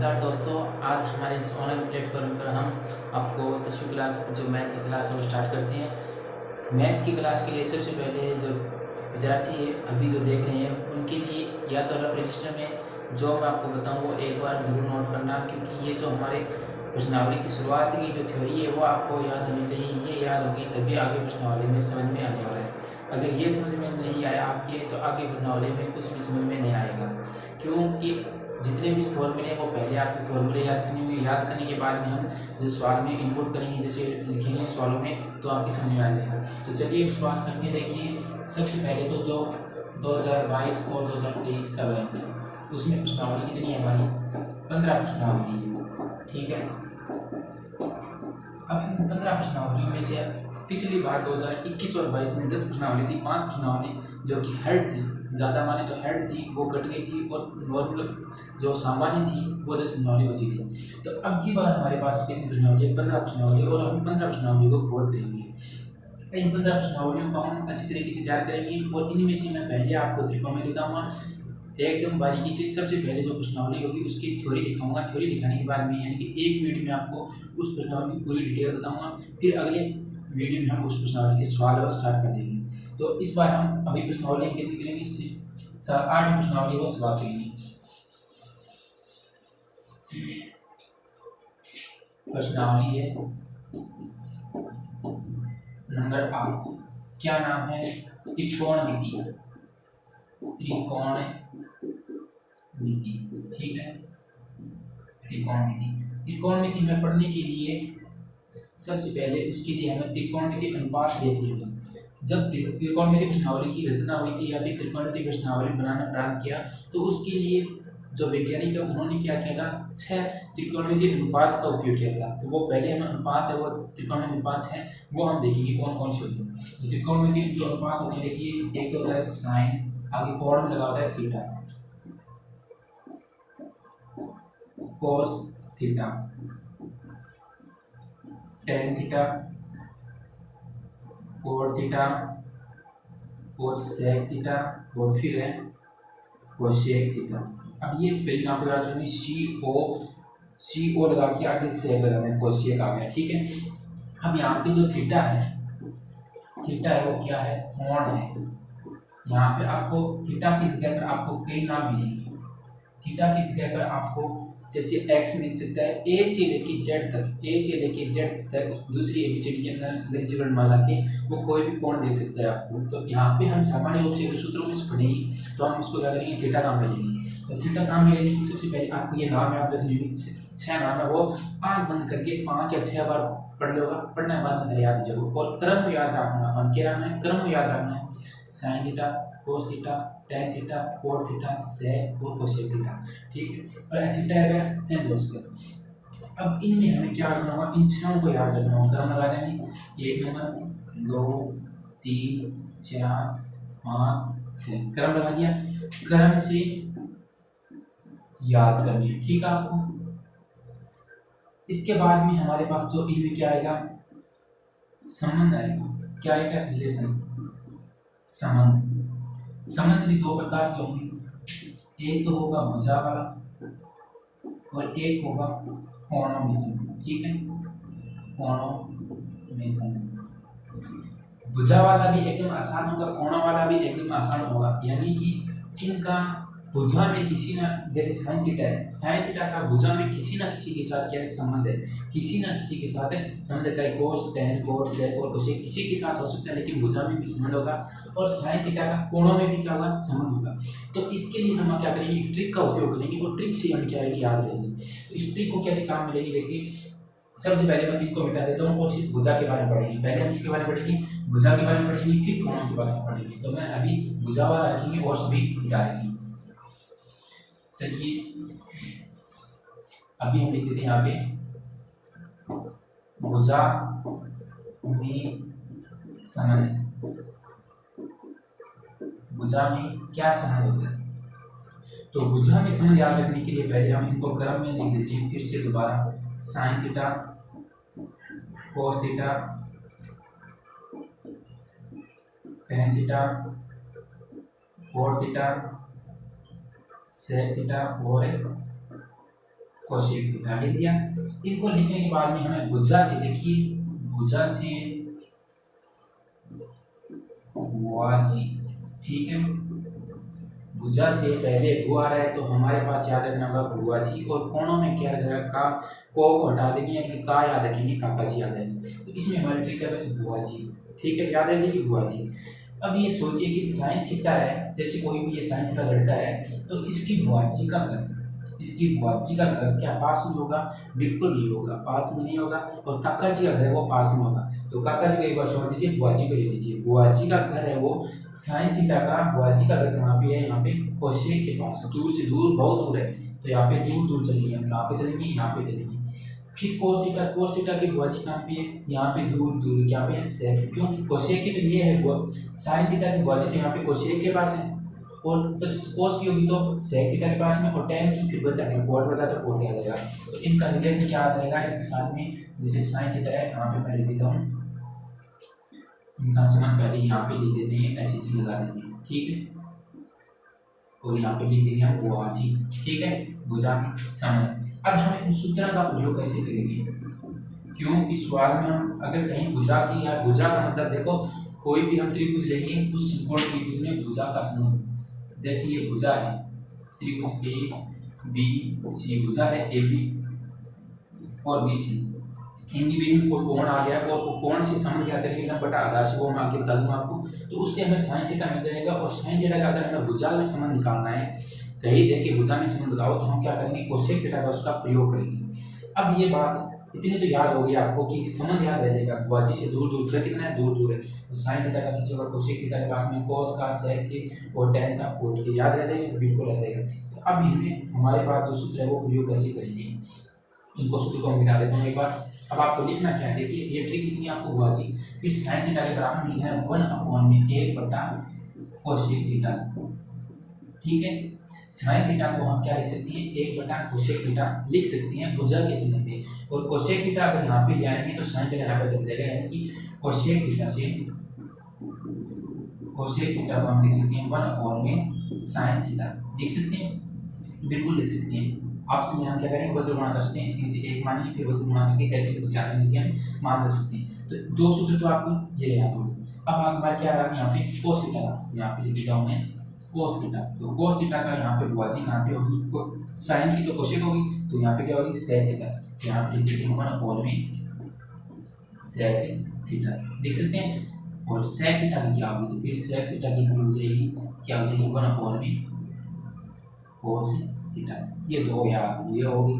नमस्कार दोस्तों, आज हमारे इस ऑनलाइन प्लेटफॉर्म पर हम आपको 10वीं क्लास जो मैथ की क्लास है वो स्टार्ट करते हैं। मैथ की क्लास के लिए सबसे पहले जो विद्यार्थी है अभी जो देख रहे हैं उनके लिए या तो रफ रजिस्टर में जो मैं आपको बताऊं वो एक बार जरूर नोट करना, क्योंकि ये जो हमारे प्रश्नावली की शुरुआत की जो थ्योरी है वो आपको याद होनी चाहिए। ये याद होगी तभी आगे प्रश्नावली में समझ में आने वाला है। अगर ये समझ में नहीं आया आपके तो आगे प्रश्नावली में कुछ भी समझ में नहीं आएगा, क्योंकि जितने भी फॉर्मूले हैं वो पहले आपके फॉर्मूले याद करने होंगे। याद करने के बाद में हम जो सवाल में इनपुट करेंगे, जैसे लिखेंगे सवालों में, तो आपकी समझ में आ जाएगा। तो चलिए सवाल करके देखिए। सबसे पहले तो जो 2022 और 2023 का बैच है उसमें प्रश्नावली कितनी है हमारी? 15 प्रश्नावली है, ठीक है। अब इन 15 प्रश्नावलियों में से पिछली बार 2021 और 22 में 10 प्रश्नावली थी। 5 प्रश्नावली जो कि हेड थी, ज़्यादा माने तो हेड थी, वो कट गई थी, और नॉर्मल जो सामान्य थी वो 10 प्रश्नावली बची थी। तो अब की बार हमारे पास कितनी प्रश्नावली है? 15 प्रश्नावली, और हम 15 प्रश्नावली को खोल देंगे। इन 15 प्रश्नावलियों को हम अच्छी तरीके से तैयार करेंगे, और इनमें से मैं पहले आपको त्रिकोण बताऊँगा एकदम बारीकी से। सबसे पहले जो प्रश्नावली होगी उसकी थ्योरी लिखाऊंगा। थ्योरी लिखाने के बाद में यानी कि एक वीडियो में आपको उस प्रश्नावली की पूरी डिटेल बताऊंगा, फिर अगले वीडियो में हम उस प्रश्नावली के सवाल स्टार्ट कर देंगे। तो इस बार हम अभी प्रश्नावली कितनी करेंगे? 8 प्रश्नावली को सवाल करेंगे। प्रश्नावली है नंबर 8। क्या नाम है? त्रिकोणमिति। त्रिकोणमिति, ठीक है। त्रिकोणमिति, त्रिकोणमिति में पढ़ने के लिए सबसे पहले उसके लिए हमें त्रिकोणमिति अनुपात देखनी होगी। जब त्रिकोणमिति प्रश्नावली की रचना हुई थी या फिर त्रिकोणमिति प्रश्नावली बनाना प्रारंभ किया, तो उसके लिए जो वैज्ञानिक है उन्होंने क्या किया था? 6 त्रिकोणमिति अनुपात का उपयोग किया था। तो वो पहले हम अनुपात है वो त्रिकोणमिति अनुपात है वो हम देखेंगे कौन कौन से होते हैं। त्रिकोणमिति जो अनुपात होते हैं, देखिए एक तो होता है साइन, आगे कोण लगा होता है theta, cos theta, tan theta, cot theta, और सेक थीटा, और फिर है कोसेक थीटा। अब ये स्पेलिंग आपको याद रखनी, सी ओ लगा के आगे सेक लगाना है, कोसेक आ गया, ठीक है। अब यहाँ पे जो थीटा है वो क्या है? कोण है। यहाँ पे आपको थीटा की जगह पर आपको कई नाम मिलेंगे। थीटा की जगह पर आपको जैसे एक्स लिख सकता है, ए से लेके जेड तक दूसरी एबीसीडी के अंदर अंग्रेजी वर्णमाला के वो कोई भी कोण दे सकता है आपको। तो यहाँ पे हम सामान्य रूप से सूत्रों में से पढ़ेंगे तो हम इसको क्या करेंगे? थीटा नाम ले लेंगे। तो थीटा नाम ले लेने की सबसे पहले आपको ये नाम याद रखने होंगे। 6 नाम है, वो आँख बंद करके 5 या 6 बार पढ़ लो। पढ़ने के बाद में याद हो, और क्रम को याद रखना है। क्रम को याद रखना है। Sine theta, cos theta, tan theta, cot theta, sec और कोसेक थीटा, ठीक है। और थीटा है सेम दोस्त का। अब इनमें हमें क्या करना होगा? इन 6 को याद रखना होगा। क्रम लगा देंगे, 1 नंबर, 2, 3, 4, 5, 6 क्रम लगा दिया। क्रम से याद करनी है, ठीक है आपको। इसके बाद में हमारे पास जो इनमें क्या आएगा? संबंध आएगा। क्या आएगा? रिलेशन, संबंध भी 2 प्रकार के होंगे। एक तो होगा भुजा वाला और एक होगा कोणों में संबंध, ठीक है। कोणों में संबंध, भुजा वाला भी एकदम आसान होगा, कोणों वाला भी एकदम आसान होगा। यानी कि इनका भुजा में किसी ना, जैसे साइन थीटा है, साइन थीटा का भुजा में किसी ना किसी के साथ क्या संबंध है? किसी ना किसी के साथ संबंध है, चाहे कोस, टेन, कोट, सेक और कोसेक किसी के साथ हो सकता है, लेकिन भुजा में भी संबंध होगा। और साइन थीटा का कोणों में भी क्या होगा? संबंध होगा। तो इसके लिए हम क्या करेंगे? ट्रिक का उपयोग करेंगे, और ट्रिक से हम क्या याद रहेंगे। इस ट्रिक को कैसे काम मिलेगी? देखिए, सबसे पहले मैं इनको मिटा देता हूँ और सिर्फ भुजा के बारे में पढ़ेंगे। पहले हम इसके बारे में पढ़ेंगे, भुजा के बारे में पढ़ेंगे, फिर कोणों के बारे में पढ़ेंगे। तो मैं अभी भुजा वाला रखेंगे और सभी मिटा देंगे। चलिए अभी हम लिख देते हैं यहाँ पे भुजा में संबंध। भुजा में क्या संबंध होता है? तो भुजा में संबंध याद रखने के लिए पहले हम इनको क्रम में लिख देते हैं। फिर से दोबारा, sine theta, cos theta, tan theta, cot theta, sec theta और कोशेक थीटा लिख दिया। इनको लिखने के बाद में हमें भुजा से, देखिए भुजा से भुआ जी, ठीक है, भुजा से पहले भू आ रहा है तो हमारे पास याद रखना होगा भुआ जी, और कोणों में क्या रहेगा का, को हटा देंगे यानी कि का याद रखेंगे, काका जी याद रखेंगे, तो इसमें हमारी ट्रिक है बस भुआ जी, ठीक है, याद रखिए भुआ जी। अब ये सोचिए कि साइन थीटा है, जैसे कोई भी ये साइन थीटा लड़का है तो इसकी भुआ जी का घर, इसकी बुआ जी का घर क्या पास में होगा? बिल्कुल नहीं होगा, पास में नहीं होगा। और काका जी का घर है वो पास में होगा, तो काका जी को एक बार छोड़ दीजिए, बुआ जी को ले लीजिए। बुआ जी का घर है वो साइन थीटा का, बुआ जी का घर कहाँ पे है? यहाँ पे कोशेक के पास, दूर से दूर, बहुत दूर है, तो यहाँ पे दूर दूर चलेंगे, हम कहाँ पे चलेंगे? यहाँ पे चलेंगे। फिर कोस थीटा की बुआ जी कहाँ पे है? यहाँ पे दूर दूर, क्या पे है? सेक, क्योंकि कोशेक की तो ये है, साइन थीटा की बुआ जी तो यहाँ पे कोशेक के पास है, और जब कोस की होगी तो सेक थीटा के पास में, और टेन की फिर बचा नहीं, कोट बचा तो कोट आ जाएगा। तो इनका रिलेशन क्या आ जाएगा इसके साथ में? जैसे साइन थीटा है, यहाँ पे मैं लिख देता हूँ, इनका समान पहले यहाँ पे लिख देते हैं, ऐसी चीज लगा देते हैं, ठीक है, और यहाँ पे लिख देंगे हम बुआ जी, ठीक है, भुजा समान। अब हम इन सूत्रों का प्रयोग कैसे करेंगे? क्योंकि सवाल में हम अगर कहीं भुजा की, या भुजा का मतलब देखो, कोई भी हम त्रिभुज लेंगे, उस त्रिकोण त्रिभुज में भुजा का समूह, जैसे ये भुजा है, त्रिभुज ए बी सी भुजा है, ए बी और बी सी, इनके बीच में कोई कोण आ गया, और कोण से संबंध क्या करेंगे ना, बटा आधार से, वो मैं आगे बता दूंगा आपको। तो उससे हमें साइन थीटा मिल जाएगा, और साइन थीटा का अगर हमें भुजा में संबंध निकालना है, कहीं दे के भुजा में संबंध बताओ, तो हम क्या करेंगे? कोशेक थीटा का उसका प्रयोग करेंगे। अब ये बात इतनी तो याद होगी आपको कि संबंध याद रह जाएगा, बुआ जी से दूर दूर से कितना है? दूर दूर है, तो साइन थीटा का नीचे होगा कोशेक थीटा के पास में कोस का, सेक के और टेन का, कोट के, याद रह जाएगा, तो बिल्कुल रह जाएगा। तो अब इनमें हमारे पास जो सूत्र है वो प्रयोग कैसे करेंगे, इनको सूत्र को मिटा देता हूँ एक बार। अब आपको लिखना क्या है, देखिए ये ट्रिक लिखनी है आपको बुआ जी, फिर साइन थीटा के बराबर लिखना है 1/1 बटा कोशेक थीटा, ठीक है। साइन थीटा को हम क्या लिख सकते हैं? 1 बटा कोशेक थीटा लिख सकते हैं भुजा के संबंध में, और कोशेक थीटा अगर यहाँ पे ले आएंगे तो साइन थीटा यहाँ पे चल जाएगा, यानी कि कोशेक थीटा से, कोशेक थीटा को हम लिख सकते हैं 1/में साइन थीटा, लिख सकते हैं, बिल्कुल लिख सकते हैं। आपस में हम क्या करेंगे? वज्र गुणा कर सकते हैं, इसके नीचे एक मानिए, फिर वज्र गुणा करके कैसे कुछ जानने के लिए हम मान रख सकते हैं। तो दो सूत्र तो आपको ये याद होगा। अब हमारे क्या रहा यहाँ पे? कोस थीटा, यहाँ पे लिख देता हूँ मैं कोस थीटा, तो कोस थीटा का यहाँ पे बुआ जी कहाँ पे होगी? साइन की तो कोशेक होगी, तो यहाँ पे क्या होगी? सेक थीटा, यहाँ पे लिख देते हैं 1/में सेक थीटा, देख सकते हैं। और सेक थीटा की क्या होगी? तो फिर सेक थीटा की हो जाएगी, क्या हो जाएगी? 1/में कोस थीटा, ये दो याद ये होगी।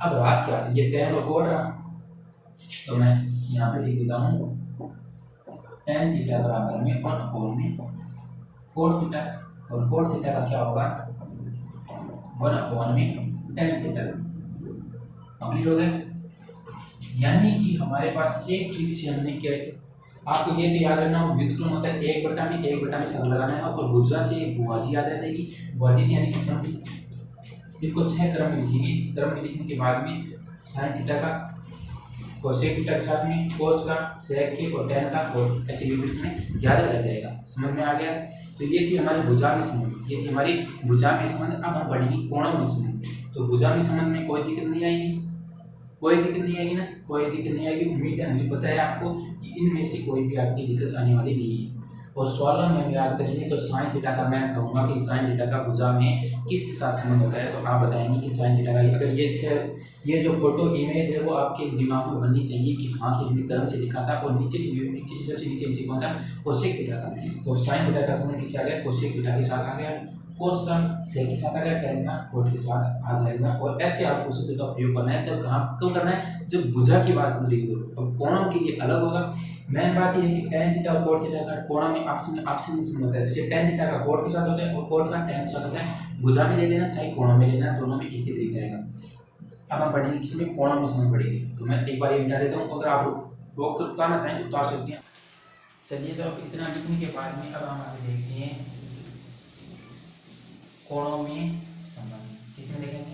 अब रहा क्या? ये टेन और कोट रहा, तो मैं यहाँ पे लिख देता हूँ टेन थीटा बराबर में 1/में कोट थीटा, और कोट थीटा का क्या होगा? 1/में टेन थीटा, कंप्लीट हो गया। यानी कि हमारे पास एक ट्रिक से हमने क्या, आपको ये तो याद रखना हो, व्युत्क्रम मतलब 1/में शब्द लगाना है, और भुजा से बुआ जी याद रह जाएगी, बुआ जी से यानी कि समझ, इनको 6 क्रम में लिखेंगे। क्रम में लिखने के बाद में साइन थीटा का, कोसेक थीटा के साथ में कोस का, सेक के और टेन का, और ऐसे भी में याद रह जाएगा। समझ में आ गया? तो ये थी हमारी भुजा में संबंध, ये थी हमारी भुजा में संबंध। अब हम पढ़ेंगे कोणों में संबंध। तो भुजा में संबंध में कोई दिक्कत नहीं आएगी, कोई दिक्कत नहीं आएगी ना, कोई दिक्कत नहीं आएगी। उम्मीद है, मुझे पता है आपको कि इनमें से कोई भी आपकी दिक्कत आने वाली नहीं है। और सवालों में याद करेंगे तो साइन थीटा का मैं कहूँगा कि साइन थीटा का भुजा में किसके साथ संबंध होता है, तो आप बताएंगे कि साइन थीटा का, अगर ये जो फोटो इमेज है वो आपके दिमाग में बननी चाहिए कि हाँ कि हमने क्रम से लिखा था, और नीचे से सबसे नीचे कौन था? कोसेक थीटा का। तो साइन थीटा का संबंध किससे आ गया? कोसेक थीटा के साथ आ गया, कोस का सेक के साथ आ गया, टेन का कोट के साथ आ जाएगा। और ऐसे आपको सूत्र का प्रयोग करना है, जब कहाँ कब करना है? जब भुजा की बात चल रही हो। अब कोणों के लिए अलग होगा। मेन बात ये है कि टेन थीटा और कोट थीटा का कोणों में आपस में संबंध होता है। जैसे टेन थीटा का कोट के साथ होता है, और कोट का टेन के साथ होता है। भुजा में ले लेना चाहे कोणों में लेना, दोनों में एक ही तरीका रहेगा। अब हम पढ़ेंगे किसमें? कोणों में संबंध पढ़ेंगे। तो मैं एक बार ये मिटा देता हूँ, अगर आप रोक कर उतारना चाहें तो उतार सकते हैं। चलिए, तो अब इतना लिखने के बाद में अब हम आगे देखते हैं कोणों में संबंध। इसमें देखेंगे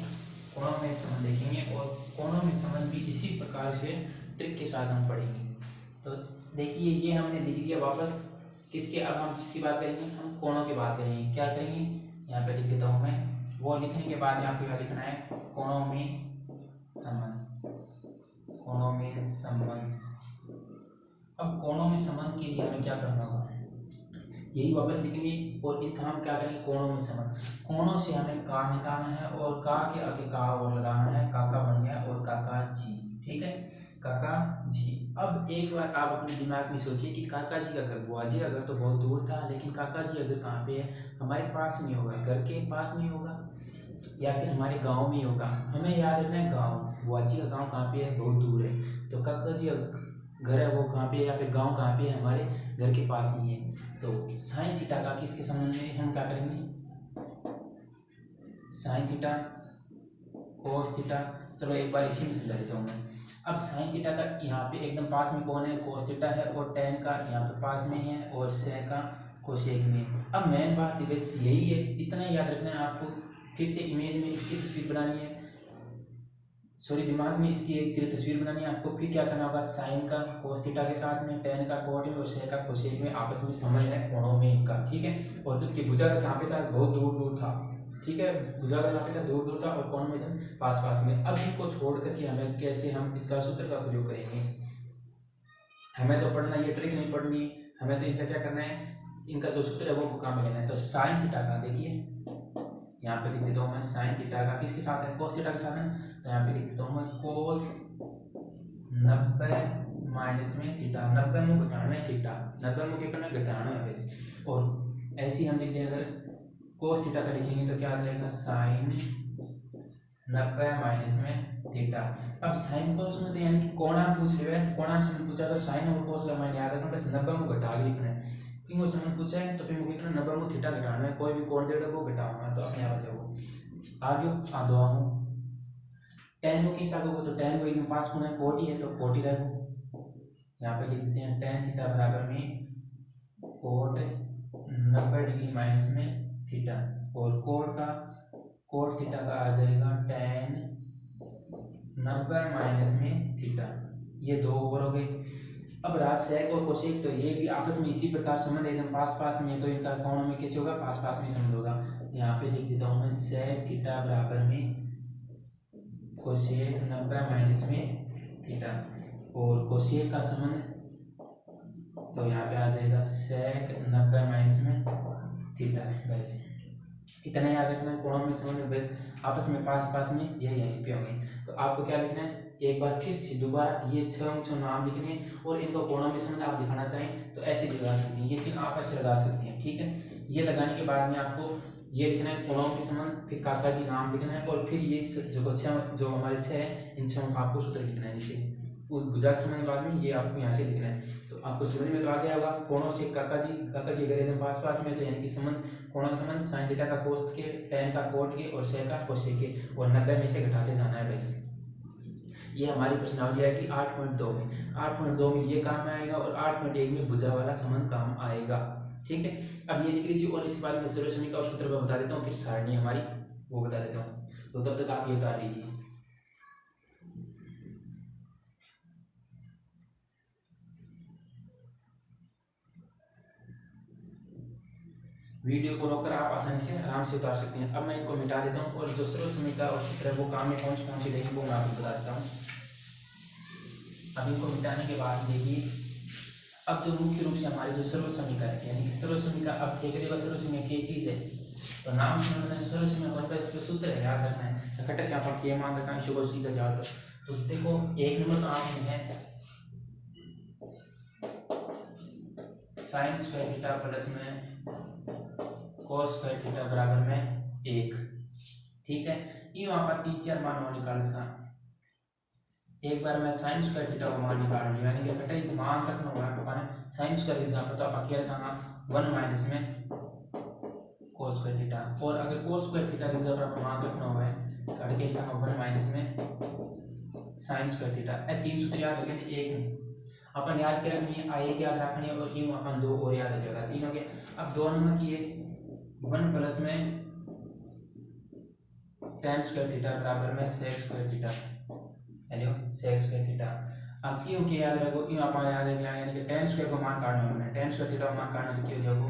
कोणों में संबंध देखेंगे, और कोणों में संबंध भी इसी प्रकार से ट्रिक के साथ हम पढ़ेंगे। तो देखिए, ये हमने लिख दिया वापस किसके। अब हम किसकी बात करेंगे? हम कोणों की बात करेंगे। क्या करेंगे? यहाँ पे लिख देता हूँ मैं। वो लिखने के बाद आपको क्या लिखना है? कोणों में में संबंध। अब कोणों में संबंध के लिए हमें क्या करना होगा, यही वापस लिखेंगे और इनका हम क्या करेंगे, कोणों में संबंध। कोणों से हमें का निकालना है और का के आगे का और लगाना है, काका बन गया और काका जी, ठीक है, काका जी। अब एक बार आप अपने दिमाग में सोचिए कि काका जी का घर, बुआ जी का घर तो बहुत दूर था, लेकिन काका जी अगर कहाँ पे है, हमारे पास नहीं होगा, घर के पास नहीं होगा या फिर हमारे गांव में होगा। हमें याद रखना है गांव, बुआ जी का गांव कहाँ पे है, बहुत दूर है। तो काका जी घर है वो कहाँ पे है या फिर गांव कहाँ पे है, हमारे घर के पास नहीं है। तो साइन थीटा का किसके संबंध में हम क्या करेंगे, साइन थीटा कोस थीटा। चलो एक बार इसी में समझा देता हूँ मैं। अब साइन थीटा का यहाँ पे एकदम पास में कौन है, कोस थीटा है, और टेन का यहाँ पे पास में है, और सेक का कोसेक में। अब मेन बात बस यही है, इतना याद रखना है आपको। फिर से इमेज में इसकी तस्वीर बनानी है, सॉरी दिमाग में इसकी एक तस्वीर बनानी है आपको। फिर क्या करना होगा, साइन का कोस थीटा के साथ में, टेन का कोट में और सेक का कोसेक में आपस में संबंध है कोणों में इनका, ठीक है। और जबकि भुजा का कहाँ पे था, बहुत दूर दूर था, ठीक है, भुजा का कहाँ पे था, दूर दूर था, और कोण में एकदम पास पास में। अब इनको छोड़ करके हमें कैसे हम इसका सूत्र का प्रयोग करेंगे, हमें तो पढ़ना, ये ट्रिक नहीं पढ़नी, हमें तो इनका क्या करना है, इनका जो सूत्र है वो काम में लेना है। तो साइन थीटा का देखिए यहाँ पे लिख देता हूँ मैं, साइन थीटा का किसके साथ है, कोस थीटा के साथ है। तो यहाँ पे लिख देता हूँ मैं कोस 90 माइनस में थीटा, 90 में घटाना है थीटा, 90 में क्या करना है, घटाना है वैसे। और ऐसे ही हम लिख दें, अगर कोस थीटा का लिखेंगे तो क्या आ जाएगा, साइन 90 माइनस में थीटा। अब साइन कोस में तो यानी कि कोणांक पूछ रहे हैं, कोणांक से पूछा तो साइन और कोस का मैंने याद रखना, बस 90 में घटा के लिखना है, क्योंकि वो समझ पूछा है तो फिर मुझे 90 में थीटा घटाना है, कोई भी कोण दे दो वो घटाऊंगा, तो अपने आप देखो आगे आ दो हम टेन को किस आगे हो, तो टेन को एकदम पास होना है, कोट ही है तो कोट ही रखो। यहाँ पे लिख देते हैं टेन थीटा बराबर में कोट 90 डिग्री माइनस में थीटा, और कोट थीटा का आ जाएगा टेन 90 माइनस में थीटा, ये दो ओवर हो गए। अब रहा सेक और कोसेक, तो ये भी आपस में इसी प्रकार संबंध एकदम पास पास में, तो इनका कोणों में कैसे होगा, पास पास में संबंध होगा। यहाँ पे लिख देता हूँ मैं सेक थीटा बराबर में कोसेक 90 माइनस में थीटा, और कोसेक का संबंध तो यहाँ पे आ जाएगा सेक 90 माइनस में थीटा। बस इतना याद रखना है, कोणों में संबंध बस आपस में पास पास में यहीं पे होंगे। तो आपको क्या लिखना है, एक बार फिर से दोबारा ये छह नाम लिखने, और इनको कोणों में संबंध आप दिखाना चाहें तो ऐसे भी लगा सकते हैं, ये चीज आप ऐसे लगा सकते हैं, ठीक है। ये लगाने के बाद में आपको ये लिखना है कोणों के संबंध, फिर काका जी नाम लिखना है, और फिर ये जो हमारे छह है इन छह का आपको सूत्र लिखना है नीचे, भुजा के संबंध के बाद में ये आपको यहाँ से लिखना है। तो आपको समझ में तो आ गया होगा, कोणों से काका जी अगर एकदम पास पास में, तो यानी कि संबंध कोणों का संबंध साइन थीटा का कोस के, टेन का कोट के, और सेक का कोसेक के, और 90 में से घटाते जाना है बस। ये हमारी प्रश्नावली है कि 8.2 में 8.2 में ये काम में आएगा, और 8.1 में भुजा वाला संबंध काम आएगा, ठीक है। अब ये लिख लीजिए, और इसके बाद में सर्वसमीकरण और सूत्र बता देता हूँ, फिर सारणी हमारी वो बता देता हूँ, तो तब तक आप ये उतार लीजिए। वीडियो को रोककर आप आसानी से आराम से उतार सकते हैं। अब मैं इनको मिटा देता हूँ, और जो सर्वसमीकरण और सूत्र है वो काम में कौन सी रहेगी वो मैं आपको बता देता हूँ। अब इनको मिटाने के बाद देखिए, अब जो मुख्य रूप से हमारे जो सर्वसमीकरण है, यानी कि सर्वसमीकरण, अब क्या करेगा, सर्वसमीकरण क्या चीज है, तो नाम समझना है, सर्वसमीकरण का इसका सूत्र है, याद रखना है। इकट्ठे से आप ये मान रखना है, सीधा जाओ तो देखो एक नंबर तो आप में है साइन स्क्वायर थीटा प्लस में कोस स्क्वायर थीटा बराबर में 1, ठीक है। ये वहां पर 3-4 मान निकाल इसका, एक बार मैं साइन स्क्वायर थीटा को मान निकाल लूँ, यानी कि कटाई मान रखना होगा आपको, माने साइन स्क्वायर इस तो आप अकेले रखना 1 माइनस में कोस स्क्वायर थीटा, और अगर कोस स्क्वायर थीटा की जगह पर मान रखना होगा कट के लिखा 1 माइनस में साइन स्क्वायर थीटा। ए 3 सूत्र याद रखें, एक अपन याद के रखनी है, आई एक याद रखनी है, और ये अपन 2 और याद हो जाएगा, 3 हो गया। अब 2 नंबर की 1 प्लस में tan स्क्वायर थीटा बराबर में sec square theta, hello sec square theta. अब क्यों क्या याद रखो, क्यों अपन याद रखना, यानी कि tan स्क्वायर को मान काटना है, tan स्क्वायर थीटा को मान काटना तो क्या हो जाएगा,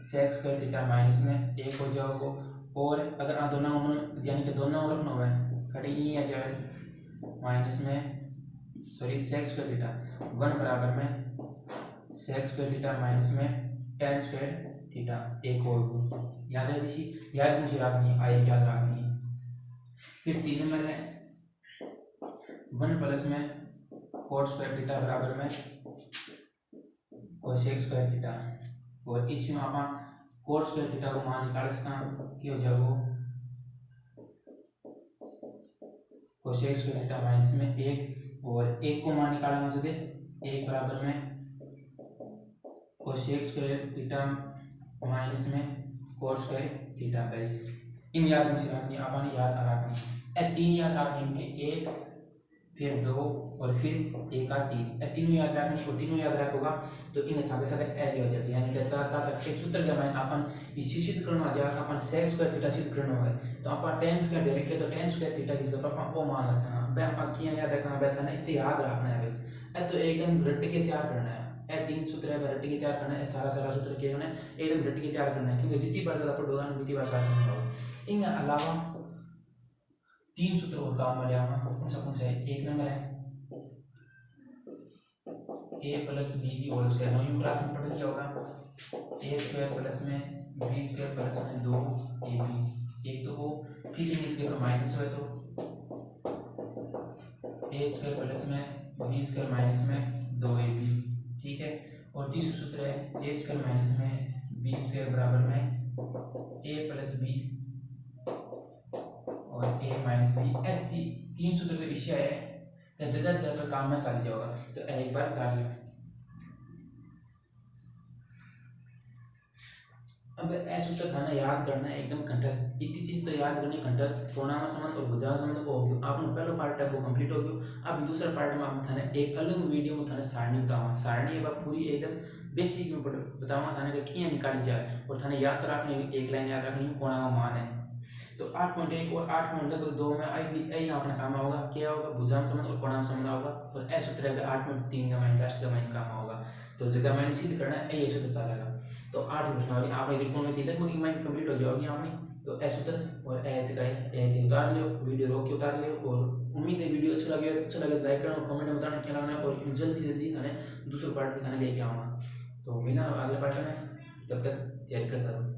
sec स्क्वायर थीटा माइनस में 1 हो जाएगा, और अगर दोनों यानी कि दोनों रखना हुआ है कटी आ जाए माइनस में सॉरी सेक स्क्वायर थीटा 1 बराबर में सेक स्क्वायर थीटा माइनस में टेन स्क्वायर थीटा। एक और याद है दिशी याद मुझे रखनी आई याद रखनी। फिर 3 नंबर है 1 प्लस में कोट स्क्वायर थीटा बराबर में कोसेक स्क्वायर थीटा। और इसमें आप कोट स्क्वायर थीटा को मान निकाल सका कि हो जाए वो कोसेक स्क्वायर थीटा माइनस में 1 और 1 को मान निकालना से 1 बराबर में कोसेक स्क्वायर थीटा माइनस में कोट स्क्वायर थीटा। बस इन याद मुझे रखनी अपन याद रखनी ए 3 याद रखनी इनके 1 फिर 2 और फिर 1 का 3 ए तीनों याद रखनी और तीनों याद रखोगा तो इन साथ साथ ए भी हो जाती है। यानी कि 4 4 तक के सूत्र के मायने अपन इसी सिद्ध करना जाए अपन सेक स्क्वायर थीटा सिद्ध करना है तो अपन tan स्क्वायर दे रखे तो tan स्क्वायर थीटा किसका तो अपन ओ मान रखना बे अपन किया याद रखना बे था इतना याद रखना है। बस ए तो एकदम रट के तैयार करना है ए 3 सूत्र है रट के तैयार करना है सारा सारा सूत्र के करना है एकदम रट के तैयार करना है क्योंकि जितनी बार ज्यादा पढ़ोगा ना उतनी बार सारा समझ इन अलावा 3 सूत्र और काम में लिया कौन सा है। एक नंबर है a प्लस बी की होल स्क्वायर नौवीं क्लास में पढ़ लिया होगा a स्क्वायर प्लस में b स्क्वायर प्लस में 2ab एक तो वो फिर इसके ऊपर माइनस है तो a स्क्वायर प्लस में b स्क्वायर माइनस में 2ab ठीक है। और तीसरा सूत्र है a स्क्वायर माइनस में b स्क्वायर बराबर में a प्लस b और a माइनस b। ऐसे 3 सूत्र का विषय है जगह जगह पर काम में चल जाएगा तो एक बार कर लो। अब ऐसा सूत्र खाना याद करना है एकदम कंठस्थ इतनी चीज तो याद करनी कंठस्थ प्रोनाउन संबंध और भुजाओं संबंध को हो गया आपने पहला पार्ट है वो कंप्लीट हो गया। अब दूसरा पार्ट में आप थाने एक अलग वीडियो में थाने सारणी बताऊंगा सारणी अब पूरी एकदम बेसिक में बताऊंगा थाने का किया निकाली जाए और थाने याद तो रखनी एक लाइन याद रखनी कोणा का मान है तो 8.1 और 8.2 में आई अपना काम होगा क्या होगा भुजाओं संबंध और कोणाम संबंध होगा और ऐ सूत्र है 8.3 का माइनस लास्ट का माइनस काम होगा तो जगह मैंने सिद्ध करना है ये सूत्र चलेगा। तो 8 प्रश्न आपने त्रिकोण में 3 तक की माइंड कंप्लीट हो जाएगी आपने तो ऐ सूत्र और ए जगह ए उतार लियो वीडियो रोक के उतार लियो। और उम्मीद है वीडियो अच्छा लगे लाइक करना और कमेंट में बताना क्या लगना है और जल्दी थाने दूसरे पार्ट में थाने लेके आऊँगा। तो बिना अगले पार्ट में तब तक तैयारी करता रहूँ।